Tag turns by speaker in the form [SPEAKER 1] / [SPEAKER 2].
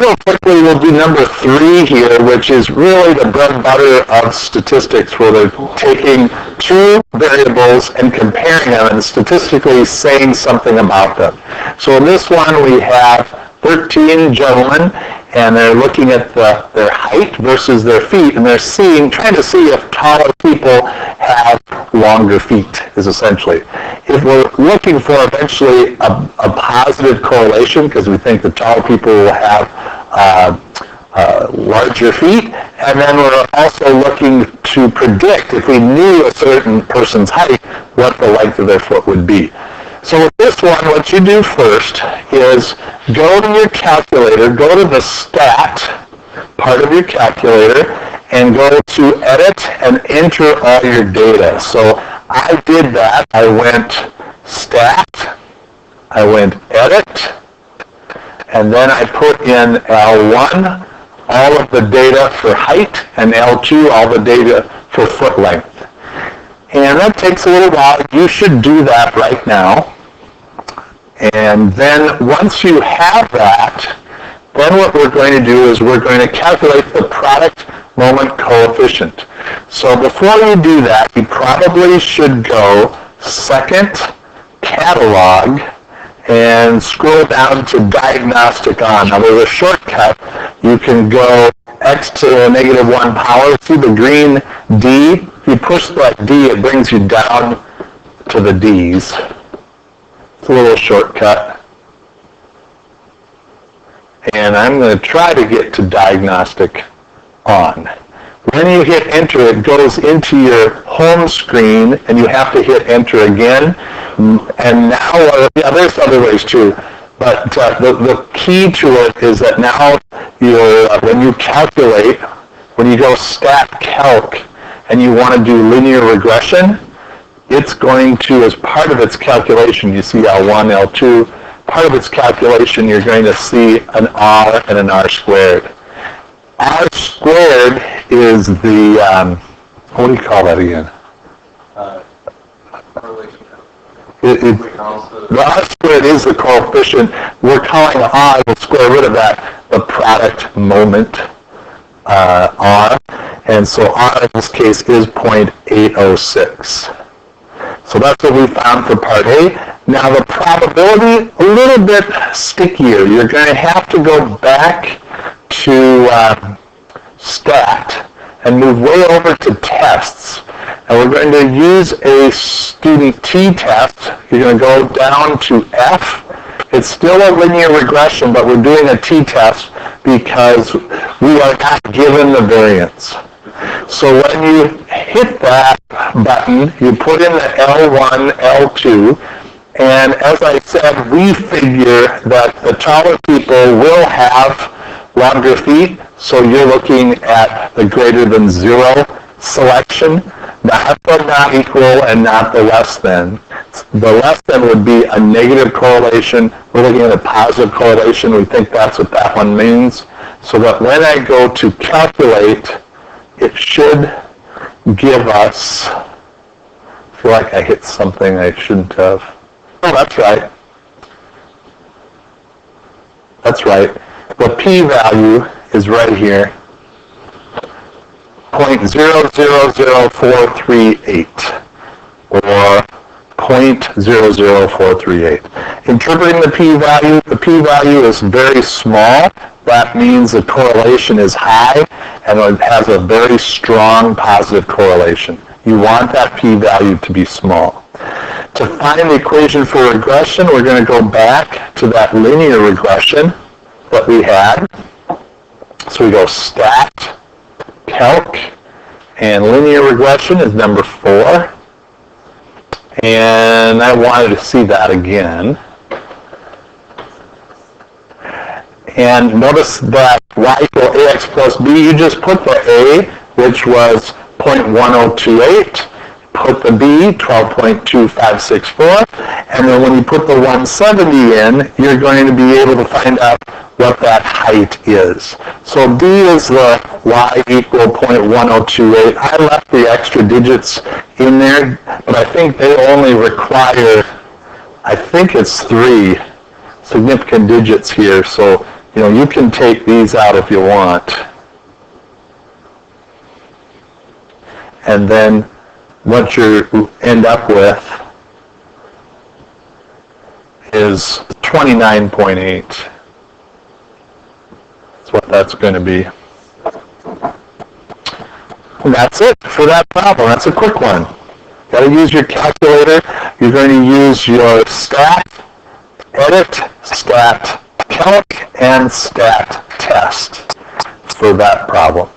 [SPEAKER 1] Real quickly, we'll do number 3 here, which is really the bread and butter of statistics, where they're taking two variables and comparing them and statistically saying something about them. So in this one, we have 13 gentlemen, and they're looking at their height versus their feet, and they're trying to see if taller people have longer feet, is essentially. If we're looking for eventually a positive correlation, because we think the taller people will have larger feet, and then we're also looking to predict, if we knew a certain person's height, what the length of their foot would be. So with this one, what you do first is go to your calculator, go to the stat part of your calculator, and go to edit and enter all your data. So I did that. I went stat, I went edit, and then I put in L1, all of the data for height, and L2, all the data for foot length. And that takes a little while. You should do that right now. And then once you have that, then what we're going to do is we're going to calculate the product moment coefficient. So before you do that, you probably should go second catalog and scroll down to diagnostic on. Now there's a shortcut. You can go x to the negative 1 power. See the green D? If you push that D, it brings you down to the D's. It's a little shortcut. And I'm going to try to get to diagnostic on. When you hit enter, it goes into your home screen, and you have to hit enter again. And now, there's other ways too, but the key to it is that now when you calculate, when you go stat calc, and you want to do linear regression, it's going to, as part of its calculation, you see L1, L2, part of its calculation, you're going to see an R and an R squared. R squared is the, what do you call that again?
[SPEAKER 2] Correlation.
[SPEAKER 1] The R squared is the coefficient. We're calling R, we'll square root of that, the product moment, R. And so R in this case is 0.806. So that's what we found for part A. Now the probability, a little bit stickier. You're going to have to go back to stat and move way over to tests. And we're going to use a student t-test. You're going to go down to F. It's still a linear regression, but we're doing a t-test because we are not given the variance. So when you hit that button, you put in the L1, L2, and as I said, we figure that the taller people will have longer feet, so you're looking at the greater than 0 selection, not the not equal and not the less than. The less than would be a negative correlation. We're looking at a positive correlation. We think that's what that one means. So that when I go to calculate, it should give us, I feel like I hit something I shouldn't have. Oh, that's right. That's right. The p-value is right here, 0.000438, or 0.00438. Interpreting the p-value is very small. That means the correlation is high, and it has a very strong positive correlation. You want that p-value to be small. To find the equation for regression, we're going to go back to that linear regression that we had. So we go stat, calc, and linear regression is number 4. And I wanted to see that again. And notice that y equal ax plus b, you just put the a, which was 0.1028, put the b, 12.2564, and then when you put the 170 in, you're going to be able to find out what that height is. So b is the y equal 0.1028. I left the extra digits in there, but I think they only require, I think it's 3 significant digits here, so You can take these out if you want. And then what you end up with is 29.8. That's what that's going to be. And that's it for that problem. That's a quick one. Got to use your calculator. You're going to use your stat edit, stat calc, and stat test for that problem.